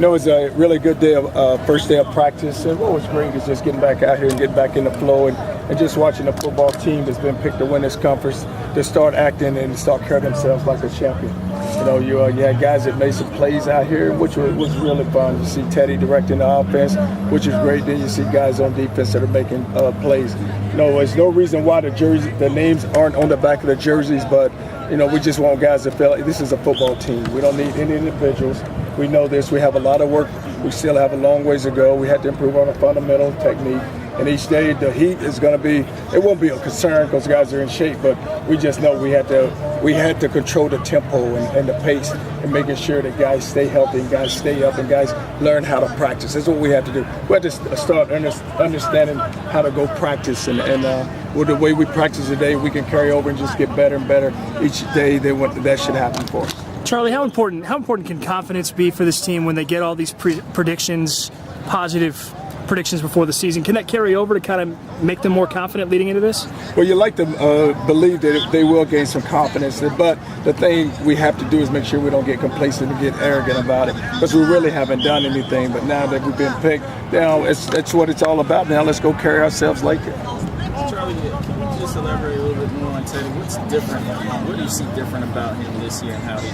You know, it was a really good day of first day of practice, and what was great is just getting back out here and getting back in the flow, and just watching the football team that's been picked to win this conference to start acting and start carrying themselves like a champion. You know, you had guys that made some plays out here, which was really fun. You see Teddy directing the offense, which is great. Then you see guys on defense that are making plays. You know, there's no reason why the names aren't on the back of the jerseys, but you know, we just want guys to feel like this is a football team. We don't need any individuals. We know this. We have a lot of work. We still have a long ways to go. We have to improve on the fundamental technique. And each day the heat is going to be, it won't be a concern because guys are in shape, but we just know we had to control the tempo and the pace and making sure that guys stay healthy and guys stay up and guys learn how to practice. That's what we have to do. We have to start understanding how to go practice, and with the way we practice today, we can carry over and just get better and better each day. That should happen for us. Charlie, how important can confidence be for this team when they get all these predictions, positive predictions before the season? Can that carry over to kind of make them more confident leading into this? Well, you like to believe that they will gain some confidence, but the thing we have to do is make sure we don't get complacent and get arrogant about it, because we really haven't done anything. But now that we've been picked, now it's what it's all about. Now let's go carry ourselves like it. Charlie, can you just elaborate a little bit more on Teddy? What's different? What do you see different about him this year and how he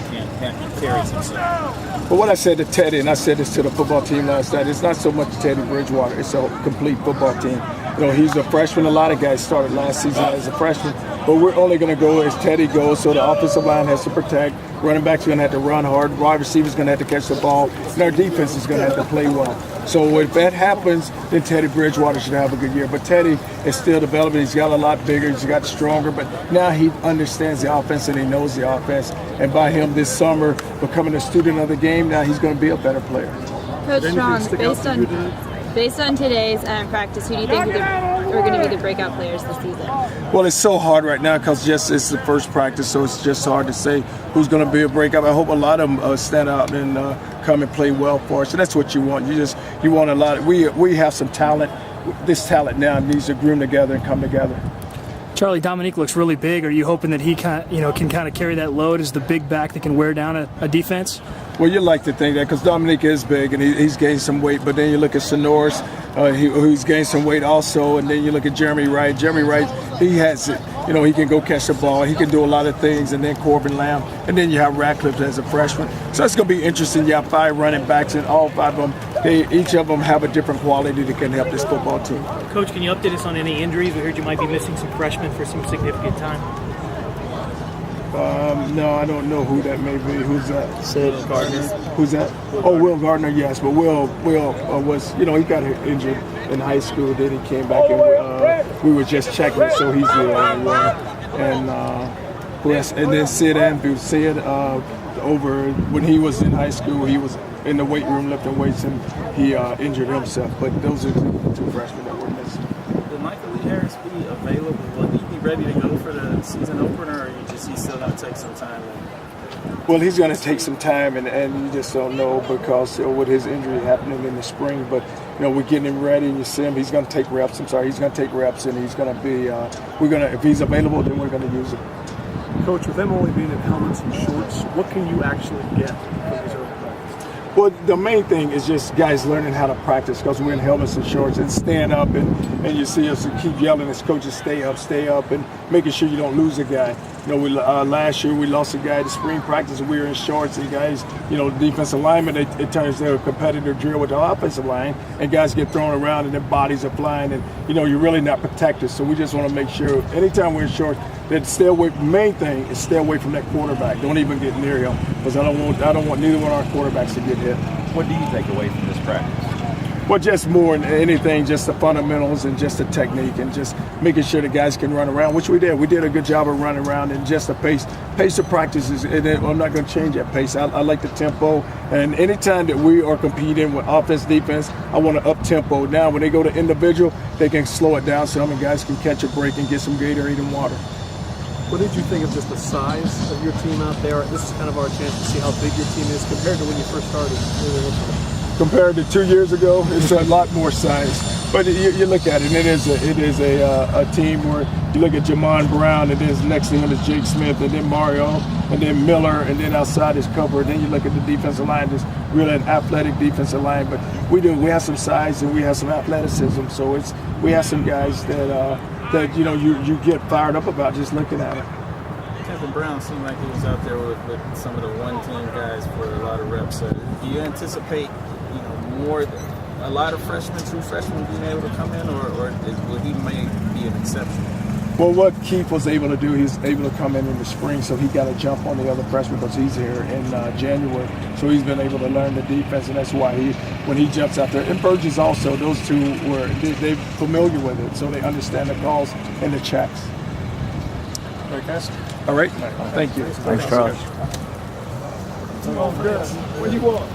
carries himself? Well, what I said to Teddy, and I said this to the football team last night, it's not so much Teddy Bridgewater, it's a complete football team. You know, he's a freshman. A lot of guys started last season as a freshman, but we're only going to go as Teddy goes, so the offensive line has to protect. Running backs are going to have to run hard. Wide receivers going to have to catch the ball, and our defense is going to have to play well. So if that happens, then Teddy Bridgewater should have a good year. But Teddy is still developing. He's got a lot bigger. He's got stronger. But now he understands the offense and he knows the offense. And by him this summer becoming a student of the game, now he's going to be a better player. Coach Strong, based on today's practice, who do you think are going to be the breakout players this season? Well, it's so hard right now because it's the first practice, so it's just hard to say who's going to be a breakout. I hope a lot of them stand out and come and play well for us. And that's what you want. You want a lot. We have some talent. This talent now needs to groom together and come together. Charlie, Dominique looks really big. Are you hoping that he can kind of carry that load as the big back that can wear down a defense? Well, you like to think that because Dominique is big and he's gained some weight. But then you look at Sonoris, who's gained some weight also. And then you look at Jeremy Wright. Jeremy Wright, he has it. You know, he can go catch the ball. He can do a lot of things. And then Corbin Lamb. And then you have Radcliffe as a freshman. So it's going to be interesting. You have 5 running backs, and all 5 of them, each of them have a different quality that can help this football team. Coach, can you update us on any injuries? We heard you might be missing some freshmen for some significant time. No, I don't know who that may be. Who's that? Sid Gardner. Who's that? Oh, Will Gardner, yes. But Will was, he got injured in high school. Then he came back and we were just checking, so he's the only one. And then Sid Andrews. Sid, over when he was in high school, he was in the weight room lifting weights and he injured himself. But those are the 2 freshmen that were missing. Will Michael Lee Harris be available? Will he be ready to go for the season opener, or he's still going to take some time? Well, he's going to take some time, and you just don't know because with his injury happening in the spring. But we're getting him ready, and you see him. He's going to take reps. He's going to take reps, and he's going to be. If he's available, then we're going to use him. Coach, with them only being in helmets and shorts, what can you actually get from these early practice? Well, the main thing is just guys learning how to practice because we're in helmets and shorts and stand up and you see us keep yelling as coaches, stay up, and making sure you don't lose a guy. Last year we lost a guy to spring practice and we were in shorts, and guys, defensive linemen, it turns to a competitive drill with the offensive line, and guys get thrown around and their bodies are flying, and you're really not protected. So we just want to make sure anytime we're in shorts that stay away. The main thing is stay away from that quarterback. Don't even get near him because I don't want neither one of our quarterbacks to get hit. What do you take away from this practice? Well, just more than anything, just the fundamentals and just the technique and just making sure the guys can run around, which we did. We did a good job of running around, and just the pace of practice is, and I'm not going to change that pace. I like the tempo, and anytime that we are competing with offense, defense, I want to up tempo. Now, when they go to individual, they can slow it down so the guys can catch a break and get some Gatorade and water. What did you think of just the size of your team out there? This is kind of our chance to see how big your team is compared to when you first started. Compared to 2 years ago, it's a lot more size. But you look at it, and it is a team where you look at Jamon Brown, and then next thing is Jake Smith, and then Mario, and then Miller, and then outside is cover. Then you look at the defensive line, just really an athletic defensive line. But we have some size and we have some athleticism. So we have some guys that you get fired up about just looking at it. Kevin Brown seemed like he was out there with some of the one-team guys for a lot of reps. Do you anticipate, a lot of true freshmen being able to come in, or will he may be an exception? Well, what Keith was able to do, he's able to come in the spring, so he got to jump on the other freshmen because he's here in January. So he's been able to learn the defense, and that's why when he jumps out there. And Burgess also, those two they're familiar with it, so they understand the calls and the checks. All right, guys. All right. Thank you. Thanks, Charles. What do you want?